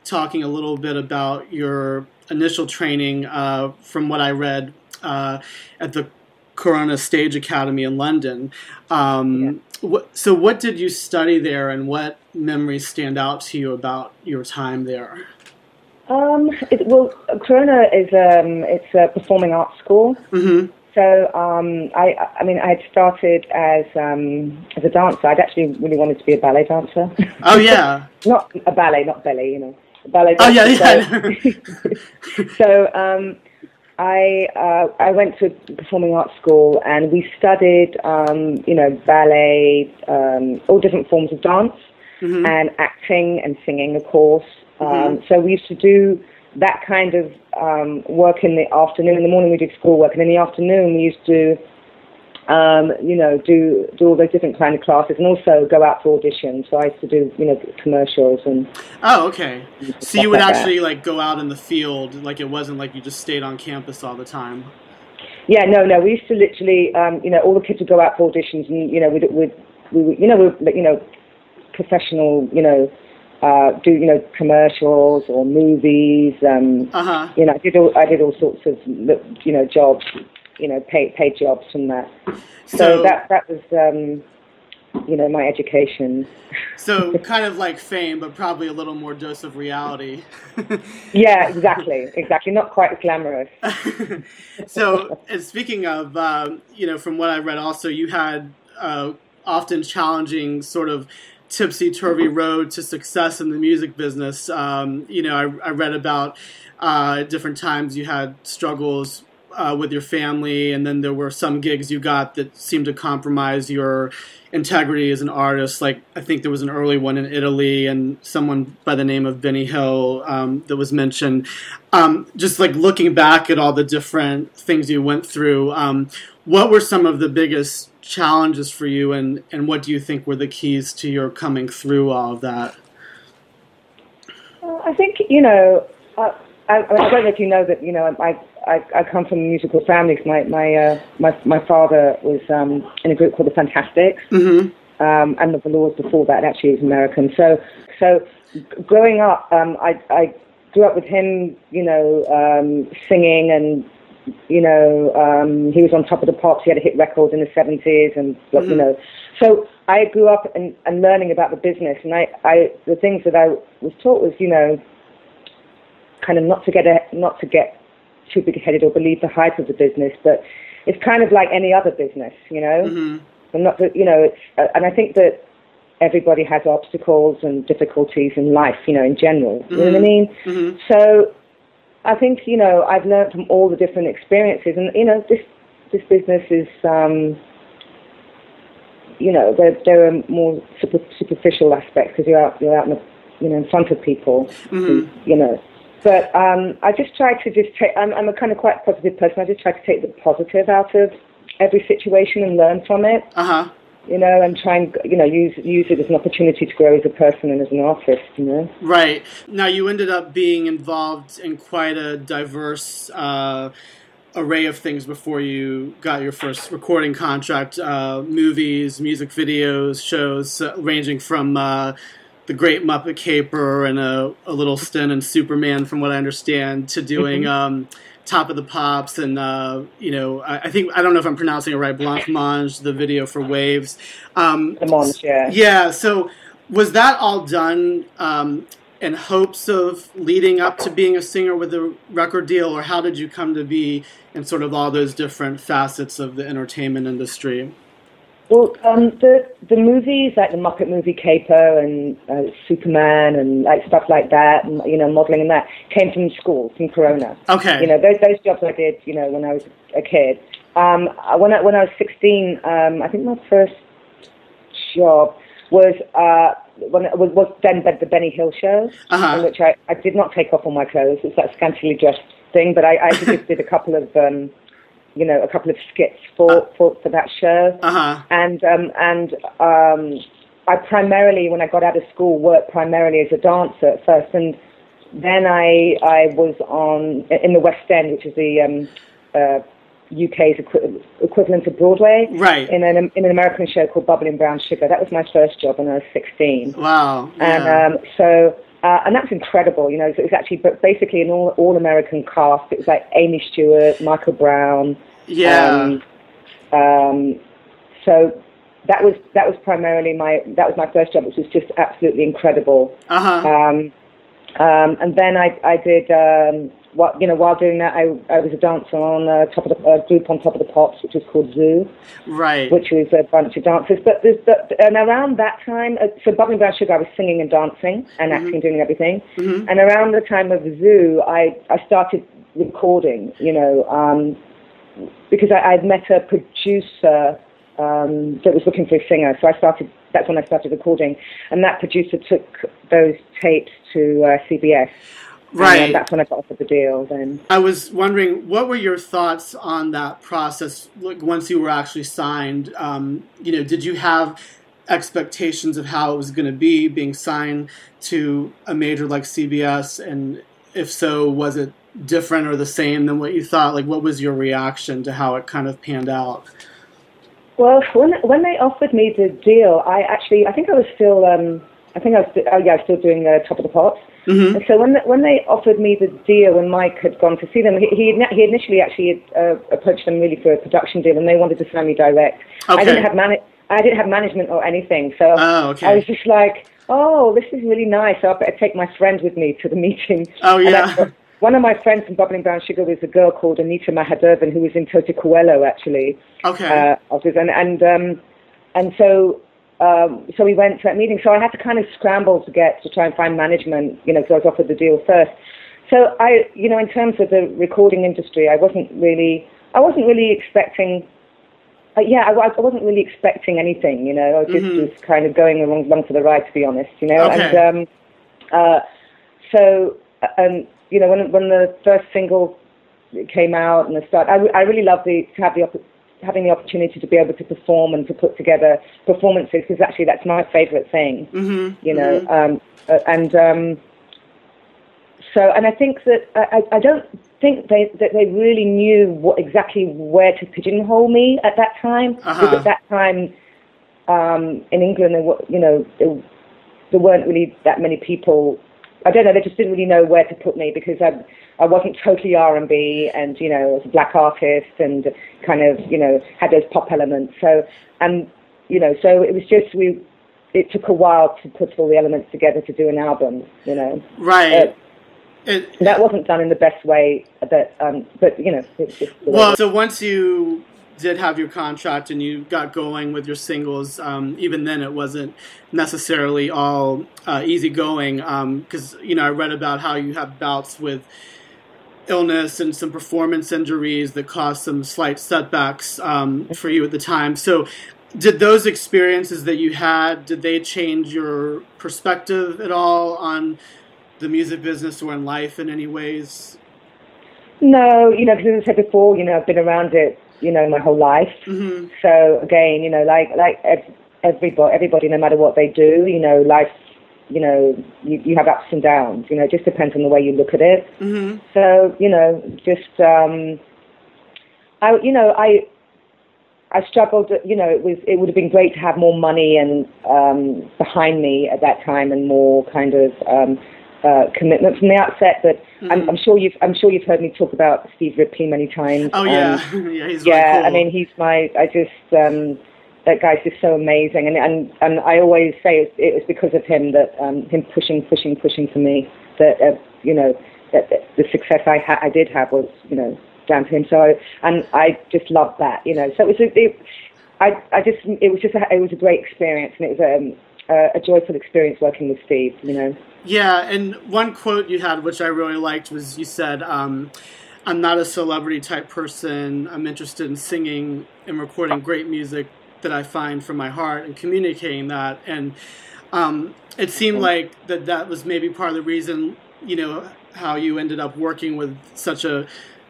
talking a little bit about your initial training from what I read at the Corona Stage Academy in London. So what did you study there, and what memories stand out to you about your time there? Corona is it's a performing arts school. Mm-hmm. So I had started as a dancer. I'd actually really wanted to be a ballet dancer. Oh yeah, not a ballet, not belly, you know, a ballet dancer. Oh yeah. So I went to performing arts school, and we studied ballet, all different forms of dance, mm-hmm. and acting and singing, of course. Mm-hmm. So we used to do that kind of work in the afternoon. In the morning we did schoolwork, and in the afternoon we used to, do all those different kind of classes, and also go out for auditions. So I used to do, commercials and. Oh, okay. So you would actually go out in the field, like it wasn't like you just stayed on campus all the time. Yeah, no. We used to literally, all the kids would go out for auditions, and we'd professional, do commercials or movies. I did all sorts of jobs, paid jobs from that. So that was my education. So kind of like fame, but probably a little more dose of reality. Yeah, exactly. Not quite as glamorous. So, and speaking of, from what I read, also you had often challenging sort of tipsy-turvy road to success in the music business. I read about different times you had struggles with your family, and then there were some gigs you got that seemed to compromise your integrity as an artist. Like, I think there was an early one in Italy, and someone by the name of Benny Hill that was mentioned. Just like looking back at all the different things you went through, what were some of the biggest challenges for you, and what do you think were the keys to your coming through all of that? I think, I don't know if you know that, I come from a musical family. My father was in a group called the Fantastics, mm-hmm. And the Velours before that actually was American. So growing up, I grew up with him, singing, and he was on top of the pops. He had a hit record in the 70s, and mm-hmm. So I grew up and learning about the business, and the things that I was taught was, kind of not to get too big-headed or believe the hype of the business, but it's kind of like any other business, mm-hmm. And not that, it's, and I think that everybody has obstacles and difficulties in life, in general. Mm-hmm. You know what I mean? Mm-hmm. So I think, I've learned from all the different experiences, and, this business is, there are more superficial aspects because you're out in front of people, mm-hmm. who, But I just try to take, I'm a kind of quite positive person. I just try to take the positive out of every situation and learn from it. Uh-huh. And try and, use it as an opportunity to grow as a person and as an artist, Right. Now, you ended up being involved in quite a diverse array of things before you got your first recording contract, movies, music videos, shows, ranging from The Great Muppet Caper and a little stint in Superman, from what I understand, to doing mm-hmm. Top of the Pops and, I think, I don't know if I'm pronouncing it right, Blancmange, the video for Waves. Blancmange, yeah. Yeah, so was that all done in hopes of leading up to being a singer with a record deal, or how did you come to be in sort of all those different facets of the entertainment industry? Well, the movies, like the Muppet movie Caper and Superman and like stuff like that, and modeling and that, came from school, from Corona. Okay. Those jobs I did, when I was a kid. When I was 16, I think my first job was then the Benny Hill show, uh-huh. in which I did not take off all my clothes. It's that scantily dressed thing, but I just did a couple of a couple of skits for that show. Uh-huh. And I primarily, when I got out of school, worked primarily as a dancer at first, and then I was in the West End, which is the UK's equivalent of Broadway, right? In an American show called Bubbling Brown Sugar. That was my first job when I was 16. Wow! Yeah. And so And that was incredible, you know. So it was actually, but basically an all-American cast. It was like Amy Stewart, Michael Brown. Yeah. So that was primarily my first job, which was just absolutely incredible. And then I did while doing that, I was a dancer on a group on Top of the Pops, which was called Zoo, right? Which was a bunch of dancers. And around that time, so Bubbling Brown Sugar, I was singing and dancing and acting, doing everything. And around the time of Zoo, I started recording, you know, because I'd met a producer that was looking for a singer, so that's when I started recording, and that producer took those tapes to CBS. Right. And that's when I got offered the deal then. I was wondering, what were your thoughts on that process, like, once you were actually signed? You know, did you have expectations of how it was going to be being signed to a major like CBS? And if so, was it different or the same than what you thought? Like, what was your reaction to how it kind of panned out? Well, when they offered me the deal, I think I was still still doing Top of the Pops. And so when they offered me the deal, when Mike had gone to see them, he initially actually approached them really for a production deal, and they wanted to sign me direct. Okay. I didn't have management or anything, so okay. I was just like, oh, this is really nice. So I better take my friend with me to the meeting. Oh yeah. One of my friends from Bubbling Brown Sugar was a girl called Anita Mahadurvan, who was in Toto Coelho, actually. Okay. And so we went to that meeting. So I had to kind of scramble to try and find management, you know, because I was offered the deal first. So in terms of the recording industry, I wasn't really expecting. I wasn't really expecting anything, you know. I was just kind of going along for the ride, to be honest, you know. Okay. And you know, when the first single came out and the start, I really loved having the opportunity to be able to perform and to put together performances, because actually that's my favorite thing, you know. So I think that I don't think that they really knew exactly where to pigeonhole me at that time. Because at that time in England, there weren't really that many people. I don't know, they just didn't really know where to put me, because I wasn't totally R&B, and, you know, I was a black artist and kind of, you know, had those pop elements. So, and, you know, so it was just, it took a while to put all the elements together to do an album, you know. Right. That wasn't done in the best way, but you know, it's just... Well, so once you did have your contract and you got going with your singles, even then it wasn't necessarily all easy going, because, you know, I read about how you had bouts with illness and some performance injuries that caused some slight setbacks for you at the time. So did those experiences that you had, did they change your perspective at all on the music business or in life in any ways? No, you know, because as I said before, you know, I've been around it, you know, my whole life. So again, you know, like everybody, no matter what they do, you know, life, you know, you have ups and downs. You know, it just depends on the way you look at it. So, you know, just I struggled. You know, it would have been great to have more money and behind me at that time, and more kind of commitment from the outset. But I'm sure you've heard me talk about Steve Ripley many times. Oh yeah, yeah, he's really cool. I mean, that guy's just so amazing, and I always say it was because of him, that him pushing for me, that you know, that the success I did have was, you know, down to him. So I just loved that, you know. So it was a great experience, and it was a joyful experience working with Steve, you know. Yeah, and one quote you had, which I really liked, was you said, I'm not a celebrity type person. I'm interested in singing and recording great music that I find from my heart and communicating that. And it seemed like that was maybe part of the reason, you know, how you ended up working with such a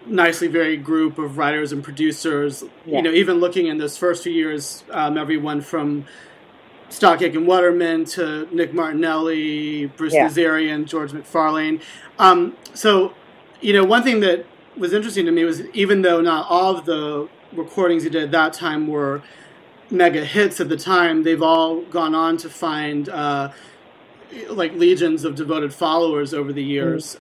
nicely varied group of writers and producers. Yeah. You know, even looking in those first few years, everyone from Stock Aitken Waterman to Nick Martinelli, Bruce Nazarian, George McFarlane. So, you know, one thing that was interesting to me was, even though not all of the recordings you did at that time were mega hits at the time, they've all gone on to find like legions of devoted followers over the years.